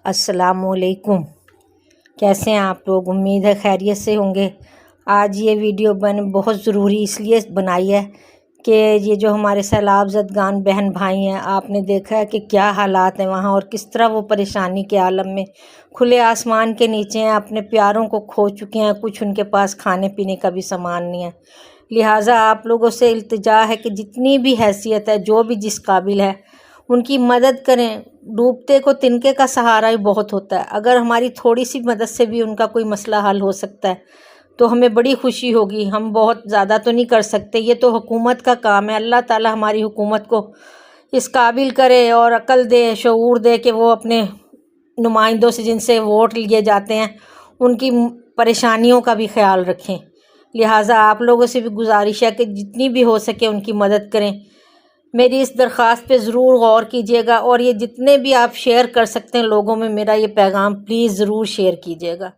السلام علیکم، کیسے ہیں آپ لوگ؟ امید ہے خیریت سے ہوں گے۔ آج یہ ویڈیو میں نے بہت ضروری اس لیے بنائی ہے کہ یہ جو ہمارے سیلاب زدگان بہن بھائی ہیں، آپ نے دیکھا ہے کہ کیا حالات ہیں وہاں اور کس طرح وہ پریشانی کے عالم میں کھلے آسمان کے نیچے ہیں، اپنے پیاروں کو کھو چکے ہیں، کچھ ان کے پاس کھانے پینے کا بھی سامان نہیں ہے۔ لہٰذا آپ لوگوں سے التجا ہے کہ جتنی بھی حیثیت ہے، جو بھی جس قابل ہے، ان کی مدد کریں۔ ڈوبتے کو تنکے کا سہارا ہی بہت ہوتا ہے۔ اگر ہماری تھوڑی سی مدد سے بھی ان کا کوئی مسئلہ حل ہو سکتا ہے تو ہمیں بڑی خوشی ہوگی۔ ہم بہت زیادہ تو نہیں کر سکتے، یہ تو حکومت کا کام ہے۔ اللہ تعالیٰ ہماری حکومت کو اس قابل کرے اور عقل دے، شعور دے کہ وہ اپنے نمائندوں سے، جن سے ووٹ لیے جاتے ہیں، ان کی پریشانیوں کا بھی خیال رکھیں۔ لہٰذا آپ لوگوں سے بھی گزارش ہے کہ جتنی بھی ہو سکے ان کی مدد کریں۔ میری اس درخواست پہ ضرور غور کیجیے گا، اور یہ جتنے بھی آپ شیئر کر سکتے ہیں لوگوں میں، میرا یہ پیغام پلیز ضرور شیئر کیجیے گا۔